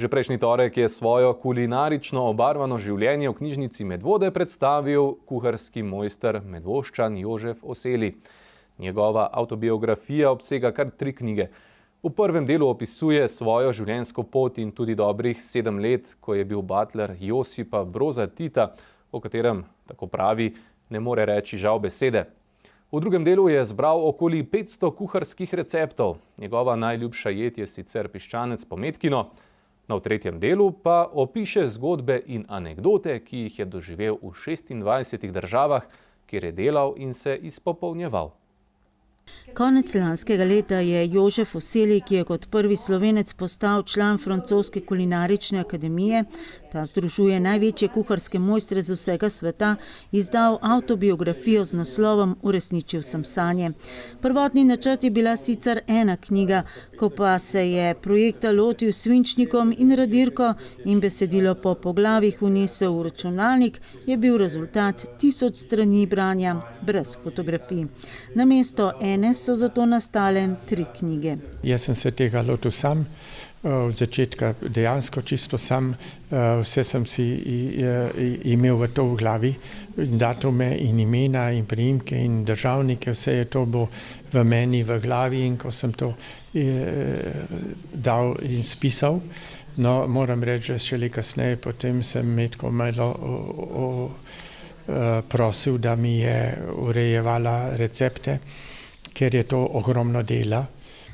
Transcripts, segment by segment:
Že prejšnji torek je svojo kulinarično obarvano življenje v knjižnici Medvode predstavil kuharski mojster Medvoščan Jožef Oseli. Njegova avtobiografija obsega kar 3 knjige. V prvem delu opisuje svojo življenjsko pot in tudi dobrih 7 let, ko je bil butler Josipa Broza Tita, o katerem, tako pravi, ne more reči žal besede. V drugem delu je zbral okoli 500 kuharskih receptov. Njegova najljubša jed je sicer piščanec po metkino. V tretjem delu pa opiše zgodbe in anekdote, ki jih je doživel v 26 državah, kjer je delal in se izpopolnjeval. Konec lanskega leta je Jožef Oseli, ki je kot prvi Slovenec postal član francoske kulinarične akademije, ta združuje največje kuharske mojstre z vsega sveta, izdal avtobiografijo z naslovom Uresničil sem sanje. Prvotni načrt je bila sicer ena knjiga, ko pa se je projekta lotil s svinčnikom in radirko in besedilo po poglavjih vnesel v računalnik, je bil rezultat 1000 strani branja brez fotografij. Namesto ene so zato nastale 3 knjige. Jaz sem se tega lotil sam, od začetka dejansko čisto sam, vse sem si imel v to v glavi, datume in imena in priimke in državnike, vse je to bilo v meni v glavi in ko sem to dal in spisal, no moram reči, že šele kasneje, potem sem Metko malo prosil, da mi je urejevala recepte, ker je to ogromno dela.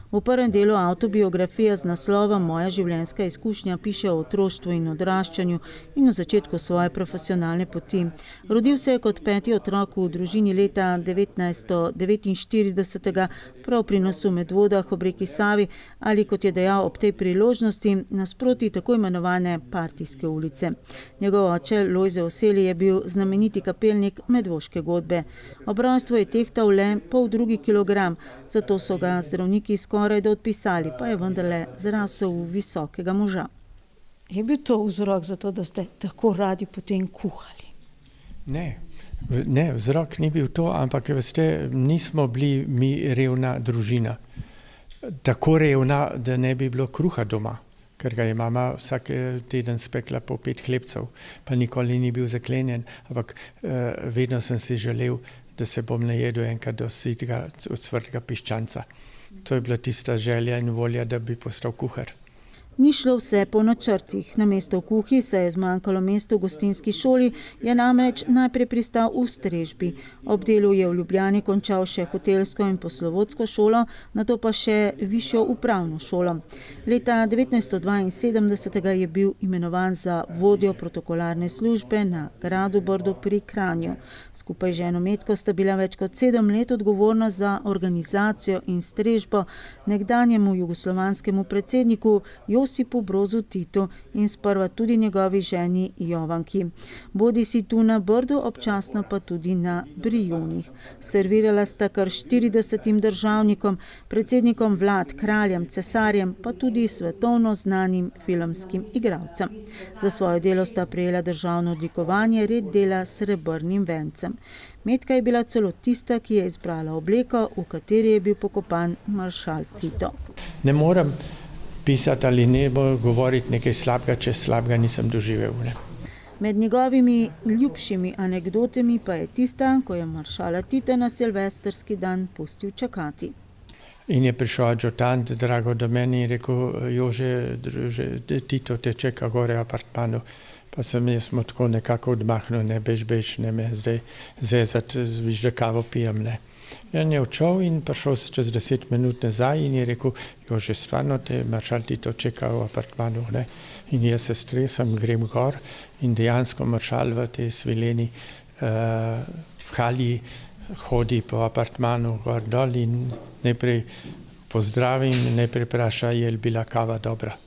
V prvem delu avtobiografija z naslovom Moja življenjska izkušnja piše o otroštvu in odraščanju in o začetku svoje profesionalne poti. Rodil se je kot 5. otrok v družini leta 1949, prav pri nas v Medvodah ob reki Savi, ali kot je dejal ob tej priložnosti, nasproti tako imenovane Partijske ulice. Njegov oče Lojze Oseli je bil znameniti kapelnik medvoške godbe. Ob rojstvu je tehtal le 0,5 kilogram, zato so ga zdravniki skoraj da odpisali, pa je vendarle zrasel v visokega moža. Je bil to vzrok za to, da ste tako radi potem kuhali? Ne, vzrok ni bil to, ampak veste, nismo bili mi revna družina. Tako revna, da ne bi bilo kruha doma, ker ga je mama vsak teden spekla po 5 hlebcev, pa nikoli ni bil zaklenjen, ampak vedno sem si želel, da se bom najedel enkrat do sitega, ocvrtega piščanca. To je bila tista želja in volja, da bi postal kuhar. Ni šlo vse po načrtih. Namesto v kuhi se je zmanjkalo mesto v gostinski šoli, je namreč najprej pristal v strežbi. Ob delu je v Ljubljani končal še hotelsko in poslovodsko šolo, nato pa še višjo upravno šolo. Leta 1972 je bil imenovan za vodjo protokolarne službe na gradu Brdu pri Kranju. Skupaj z ženo Metko sta bila več kot 7 let odgovorna za organizacijo in strežbo nekdanjemu jugoslovanskemu predsedniku Josipu Brozu Titu in sprva tudi njegovi ženi Jovanki. Bodi si tu na Brdu, občasno pa tudi na Brijunih. Servirala sta kar 40 državnikom, predsednikom vlad, kraljem, cesarjem, pa tudi svetovno znanim filmskim igralcem. Za svoje delo sta prejela državno odlikovanje red dela s srebrnim vencem. Metka je bila celo tista, ki je izbrala obleko, v kateri je bil pokopan maršal Tito. Ne morem pisati ali ne bo govoriti nekaj slabega, če slabega nisem doživel. Ne. Med njegovimi ljubšimi anekdotami pa je tista, ko je maršala Tita na silvestrski dan pustil čakati. In je prišel adjutant, drago do meni, in rekel, Jože, Tito te čeka gore v apartmanu. Pa sem jaz mu tako nekako odmahnil, ne bež, ne me zdaj zezati, viš, da kavo pijem, ne. On je odšel in prišel čez 10 minut nazaj in je rekel, Jože, stvarno te maršal Tito čeka v apartmanu, ne. In jaz se stresam, grem gor in dejansko maršal v tej svileni v halji hodi po apartmanu gor dol in najprej pozdravim, najprej vpraša, je bila kava dobra.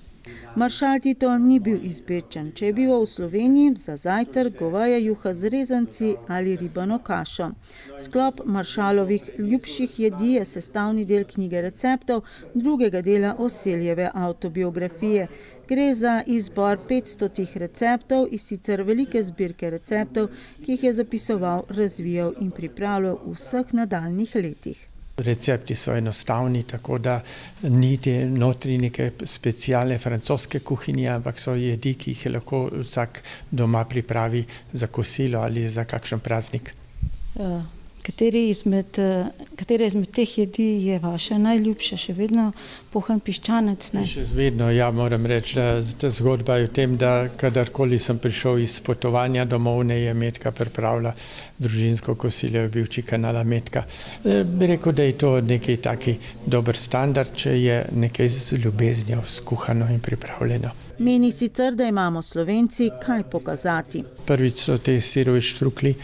Maršal Tito ni bil izbirčen. Če je bil v Sloveniji za zajtrk goveja juha z rezanci ali ribano kašo. Sklop maršalovih ljubših jedi je sestavni del knjige receptov, drugega dela Oseljeve avtobiografije. Gre za izbor 500 receptov iz sicer velike zbirke receptov, ki jih je zapisoval, razvijal in pripravljal v vseh nadaljnjih letih. Recepti so enostavni, tako da ni notri neke specialne francoske kuhinje, ampak so jedi, ki jih lahko vsak doma pripravi za kosilo ali za kakšen praznik. Katere izmed teh jedi je vaša najljubša? Še vedno pohan piščanec, ne? Še vedno, ja, moram reči, da ta zgodba je v tem, da kadarkoli sem prišel iz potovanja domov, ne je Metka pripravila družinsko kosilo, je bil čikanala Metka. Bi rekel, da je to nekaj taki dober standard, če je nekaj z ljubeznijo skuhano in pripravljeno. Meni sicer, da imamo Slovenci kaj pokazati. Prvič so te sirovi štrukli,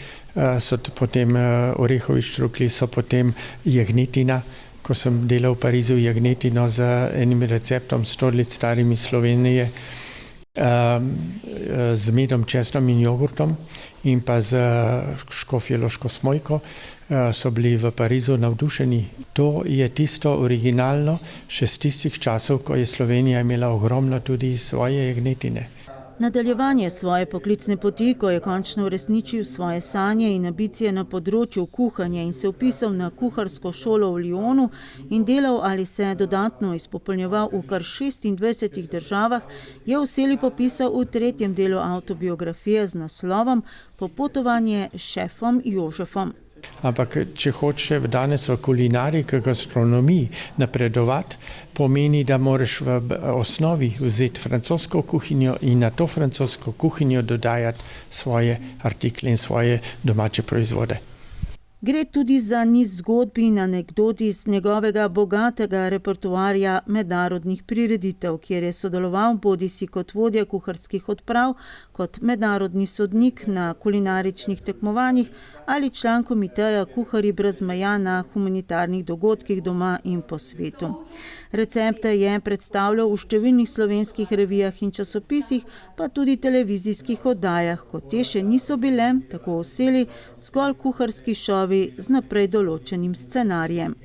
so potem orehovi štrukli, so potem jagnetina. Ko sem delal v Parizu jagnetino z enim receptom 100 let starim iz Slovenije, z medom, česnom in jogurtom in pa z škofjeloško smojko, so bili v Parizu navdušeni. To je tisto originalno še z tistih časov, ko je Slovenija imela ogromno tudi svoje jagnetine. Nadaljevanje svoje poklicne poti, ko je končno uresničil svoje sanje in ambicije na področju kuhanja in se vpisal na kuharsko šolo v Lyonu in delal ali se dodatno izpopolnjeval v kar 26 državah, je Oseli popisal v 3. delu avtobiografije z naslovom Popotovanje s šefom Jožefom. Ampak če hočeš danes v kulinariki, gastronomiji napredovati, pomeni, da moraš v osnovi vzeti francosko kuhinjo in na to francosko kuhinjo dodajati svoje artikle in svoje domače proizvode. Gre tudi za niz zgodb in anekdot iz njegovega bogatega repertoarja mednarodnih prireditev, kjer je sodeloval bodisi kot vodja kuharskih odprav, kot mednarodni sodnik na kulinaričnih tekmovanjih ali član komiteja Kuharji brez meja na humanitarnih dogodkih doma in po svetu. Recepte je predstavljal v številnih slovenskih revijah in časopisih, pa tudi televizijskih oddajah, kot te še niso bile, tako Oseli, zgolj kuharski šovi z naprej določenim scenarijem.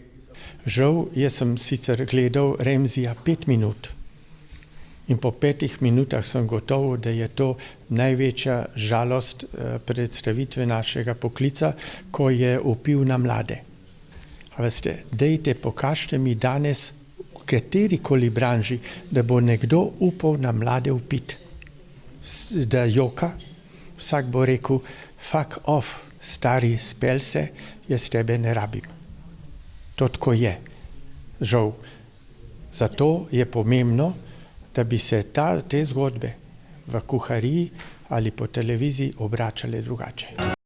Žal, jaz sem sicer gledal Remzija 5 minut in po 5 minutah sem gotov, da je to največja žalost predstavitve našega poklica, ko je vpil na mlade. A veste, dejte, pokažite mi danes v katerikoli branži, da bo nekdo upal na mlade vpiti. Da joka, vsak bo rekel, fuck off, stari, spel se, jaz tebe ne rabim. To tako je, žal. Zato je pomembno, da bi se te zgodbe v kuhariji ali po televiziji obračale drugače.